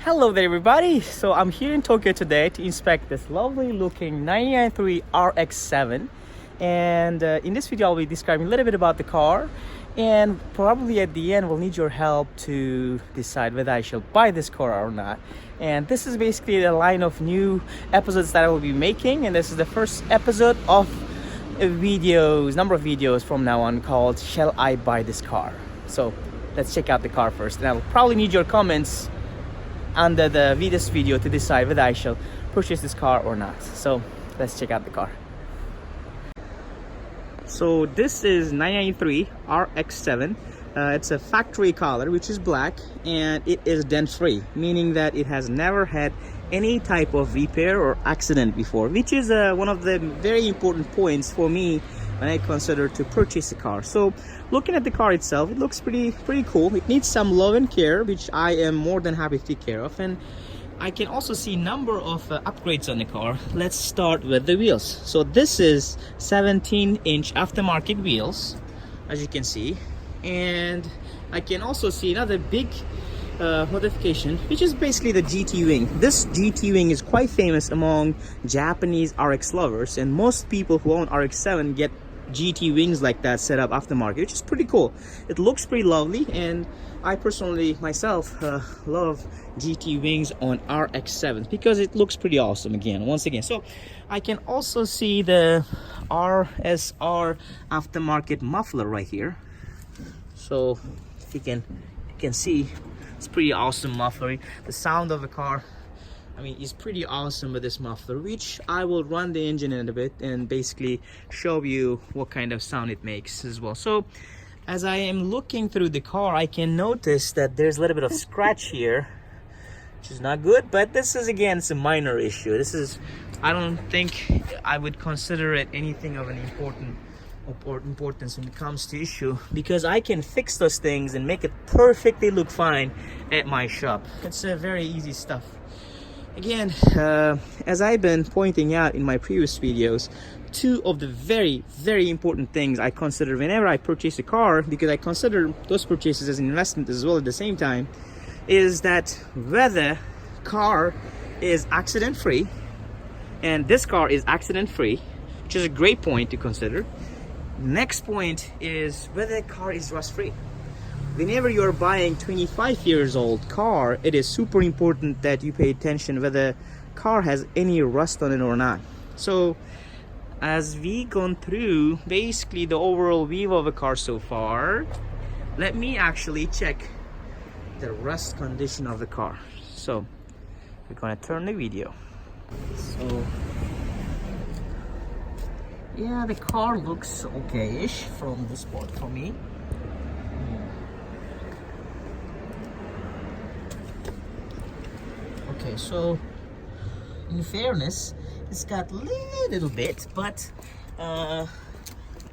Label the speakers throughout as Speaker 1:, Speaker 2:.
Speaker 1: Hello there everybody! So I'm here in Tokyo today to inspect this lovely looking 993 RX7, and in this video I'll be describing a little bit about the car, and probably at the end we'll need your help to decide whether I shall buy this car or not. And this is basically the line of new episodes that I will be making, and this is the first episode of number of videos from now on called Shall I Buy This Car? So let's check out the car first, and I'll probably need your comments under this video to decide whether I shall purchase this car or not. So let's check out the car. So this is 993 RX7. It's a factory color, which is black, and it is dent free, meaning that it has never had any type of repair or accident before, which is one of the very important points for me when I consider to purchase a car. So looking at the car itself, it looks pretty cool. It needs some love and care, which I am more than happy to take care of, and I can also see number of upgrades on the car. Let's start with the wheels. So this is 17-inch aftermarket wheels, as you can see, and I can also see another big modification, which is basically the GT wing. This GT wing is quite famous among Japanese RX lovers, and most people who own RX7 get GT wings like that set up aftermarket, which is pretty cool. It looks pretty lovely, and I personally myself love GT wings on RX7 because it looks pretty awesome once again. So I can also see the RSR aftermarket muffler right here. So if you can see, it's pretty awesome muffler. The sound of the car, I mean, is pretty awesome with this muffler, which I will run the engine in a bit and basically show you what kind of sound it makes as well. So as I am looking through the car, I can notice that there's a little bit of scratch here, which is not good, but this is, again, it's a minor issue. This is, I don't think I would consider it anything of an importance when it comes to issue, because I can fix those things and make it perfectly look fine at my shop. It's very easy stuff. Again, as I've been pointing out in my previous videos, two of the very important things I consider whenever I purchase a car, because I consider those purchases as an investment as well at the same time, is that whether car is accident free, and this car is accident free, which is a great point to consider. Next point is whether the car is rust free. Whenever you're buying 25 years old car, it is super important that you pay attention whether car has any rust on it or not. So as we gone through basically the overall view of a car so far, let me actually check the rust condition of the car. So we're gonna turn the video. So yeah, the car looks okay-ish from this spot for me. Okay, so in fairness, it's got a little bit, but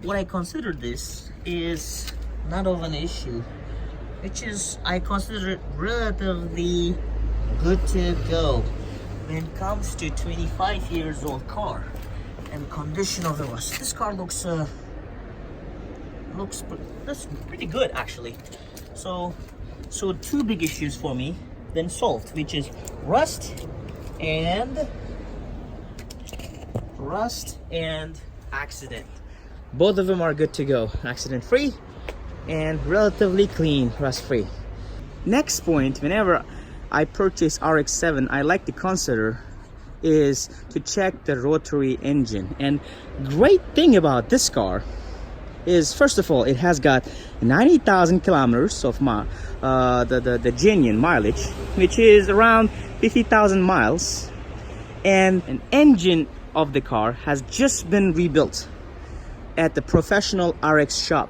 Speaker 1: what I consider this is not of an issue, which is I consider it relatively good to go when it comes to 25 years old car and condition of the rust. This car looks pretty good actually. So two big issues for me then solved, which is rust and accident. Both of them are good to go, accident free and relatively clean, rust free. Next point, whenever I purchase RX7, I like to consider is to check the rotary engine. And great thing about this car is, first of all, it has got 90,000 kilometers of the genuine mileage, which is around 50,000 miles, and an engine of the car has just been rebuilt at the professional RX shop,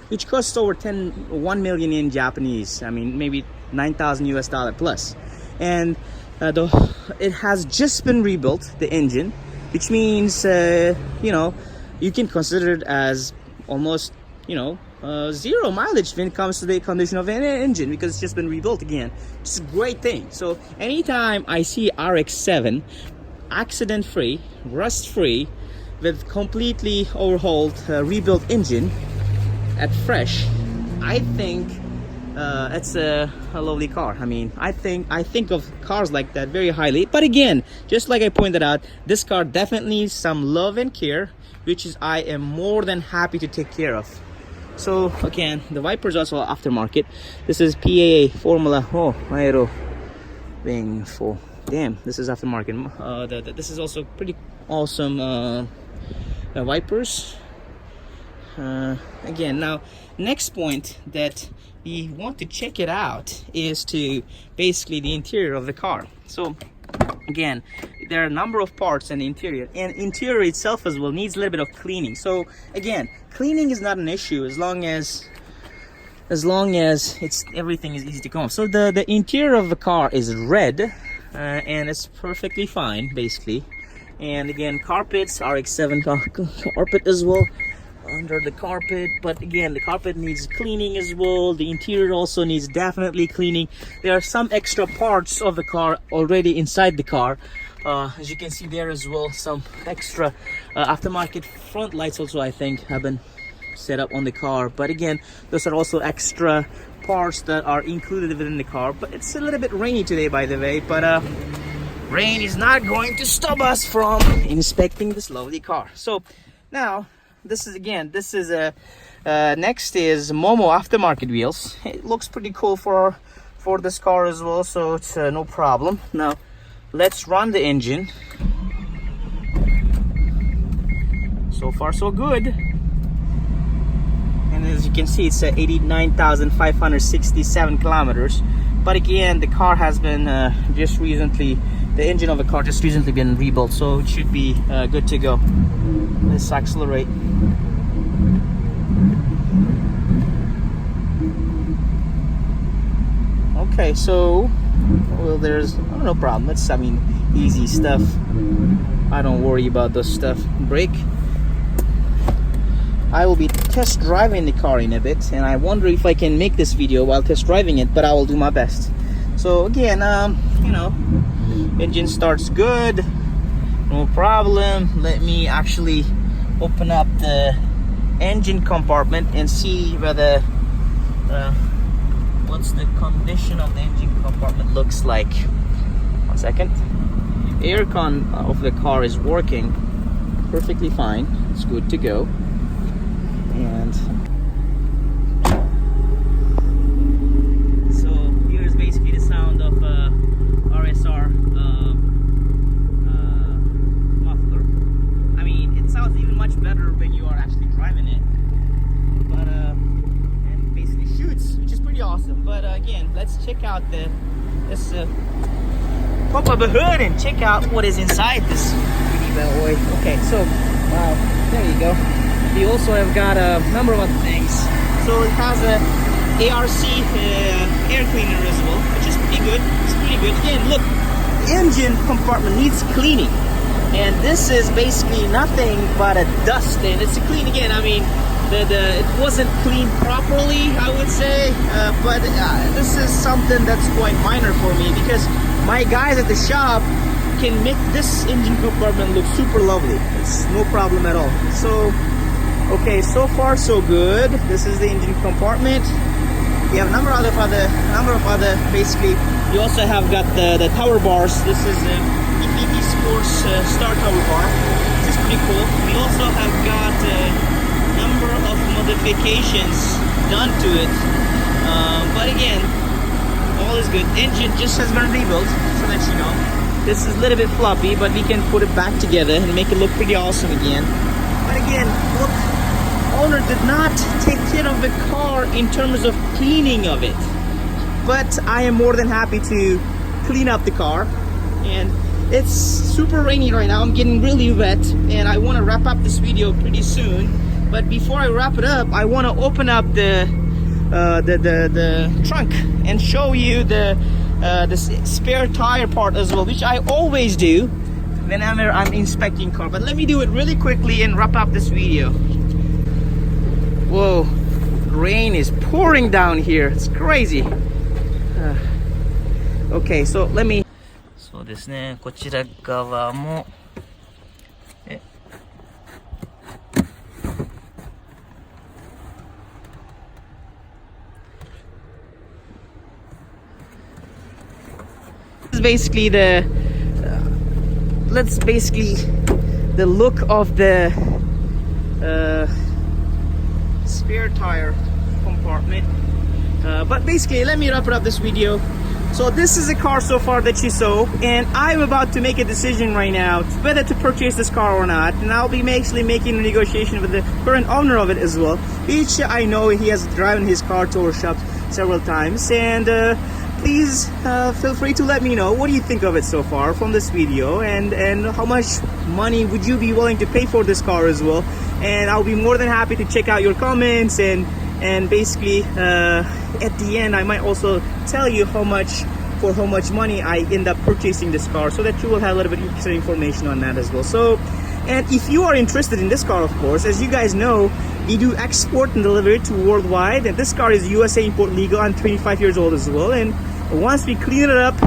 Speaker 1: which costs over 1 million in Japanese, I mean maybe 9,000 US dollar plus. And it has just been rebuilt, the engine, which means you can consider it as almost zero mileage when it comes to the condition of an engine, because it's just been rebuilt again. It's a great thing. So anytime I see RX7 accident free, rust free, with completely overhauled rebuilt engine at fresh, I think it's a lovely car. I mean, I think of cars like that very highly. But again, just like I pointed out, this car definitely needs some love and care, which is I am more than happy to take care of. So again, the wipers also aftermarket. This is PAA Formula Aero Wing 4. Damn, this is aftermarket. This is also pretty awesome wipers. Again, now next point that we want to check it out is to basically the interior of the car. So again, there are a number of parts in the interior, and interior itself as well needs a little bit of cleaning. So again, cleaning is not an issue as long as everything is easy to come off. So the interior of the car is red, and it's perfectly fine basically. And again, carpets, RX7 carpet as well under the carpet. But again, the carpet needs cleaning as well. The interior also needs definitely cleaning. There are some extra parts of the car already inside the car, as you can see there as well. Some extra aftermarket front lights also I think have been set up on the car. But again, those are also extra parts that are included within the car. But it's a little bit rainy today, by the way, but rain is not going to stop us from inspecting this lovely car. So now this is a next is Momo aftermarket wheels. It looks pretty cool for this car as well, so it's no problem. Now let's run the engine. So far so good. And as you can see, it's 89,567 kilometers. But again, the car has been the engine of the car just recently been rebuilt, so it should be good to go. Let's accelerate. Okay, so well, there's no problem. It's easy stuff. I don't worry about this stuff. Brake. I will be test driving the car in a bit, and I wonder if I can make this video while test driving it, but I will do my best. So again, engine starts good, no problem. Let me actually open up the engine compartment and see whether what's the condition of the engine compartment looks like. 1 second. Aircon of the car is working perfectly fine. It's good to go. And so here's basically the sound of RSR muffler. I mean, it sounds even much better when you are actually driving it, but and basically shoots, which is pretty awesome. But again, let's check out let's pop up the hood and check out what is inside this pretty bad boy. Okay, so wow, there you go. We also have got a number of other things. So it has a ARC air cleaner as well, which is pretty good. It's pretty good. Again, look, the engine compartment needs cleaning, and this is basically nothing but a dust, and it's a clean. Again, I mean, it wasn't cleaned properly, I would say, but this is something that's quite minor for me, because my guys at the shop can make this engine compartment look super lovely. It's no problem at all. So okay, so far so good. This is the engine compartment. We have a number of other. Basically, you also have got the tower bars. This is a EPP Sports Star Tower Bar. This is pretty cool. We also have got a number of modifications done to it. But again, all is good. Engine just has been rebuilt, so that you know. This is a little bit floppy, but we can put it back together and make it look pretty awesome again. But again, look. Owner did not take care of the car in terms of cleaning of it, but I am more than happy to clean up the car. And it's super rainy right now. I'm getting really wet, and I want to wrap up this video pretty soon. But before I wrap it up, I want to open up the trunk and show you the spare tire part as well, which I always do whenever I'm inspecting car. But let me do it really quickly and wrap up this video. Whoa, rain is pouring down here. It's crazy. Okay, so let me. そうですね、こちら側も。basically the look of the spare tire compartment. But basically, let me wrap it up this video. So this is a car so far that you saw, and I'm about to make a decision right now whether to purchase this car or not, and I'll be actually making a negotiation with the current owner of it as well, which I know he has driven his car to our shop several times. And please feel free to let me know what do you think of it so far from this video, and how much money would you be willing to pay for this car as well. And I'll be more than happy to check out your comments, and basically at the end I might also tell you how much money I end up purchasing this car, so that you will have a little bit extra information on that as well. So, and if you are interested in this car, of course, as you guys know, we do export and deliver it to worldwide, and this car is USA import legal. I'm 25 years old as well, and once we clean it up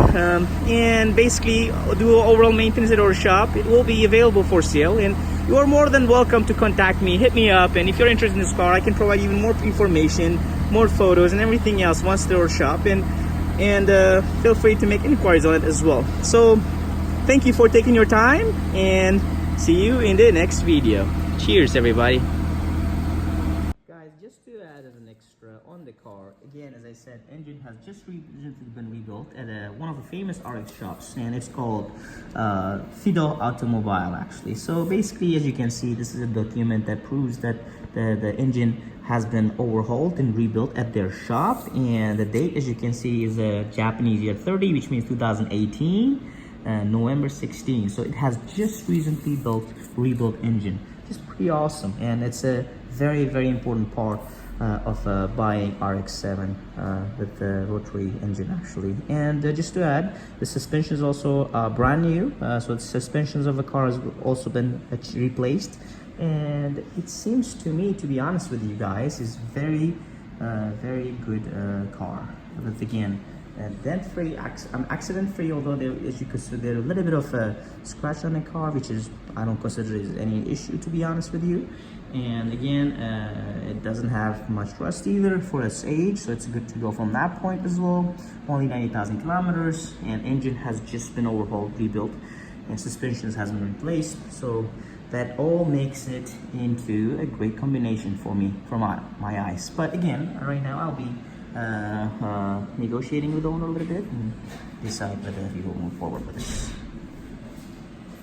Speaker 1: and basically do overall maintenance at our shop, it will be available for sale. And you are more than welcome to contact me, hit me up, and if you're interested in this car, I can provide even more information, more photos, and everything else once to our shop. And feel free to make inquiries on it as well. So thank you for taking your time, and see you in the next video. Cheers, everybody. Guys, just to add as an extra on the car, again, as I said, engine has just recently been rebuilt at one of the famous RX shops, and it's called Fido Automobile, actually. So basically, as you can see, this is a document that proves that the engine has been overhauled and rebuilt at their shop, and the date, as you can see, is Japanese year 30, which means 2018, November 16. So it has just recently rebuilt engine. Just pretty awesome, and it's a very important part of buying RX7 with the rotary engine, actually. And just to add, the suspension is also brand new, so the suspensions of the car has also been replaced. And it seems to me, to be honest with you guys, is very good car. But again, dent-free, accident-free, although there, as you could see, there's a little bit of a scratch on the car, which is, I don't consider it any issue, to be honest with you. And again, it doesn't have much rust either for its age, so it's good to go from that point as well. Only 90,000 kilometers, and engine has just been overhauled, rebuilt, and suspensions hasn't been replaced. So that all makes it into a great combination for me, for my eyes. But again, right now I'll be negotiating with the owner a little bit and decide whether we will move forward with this.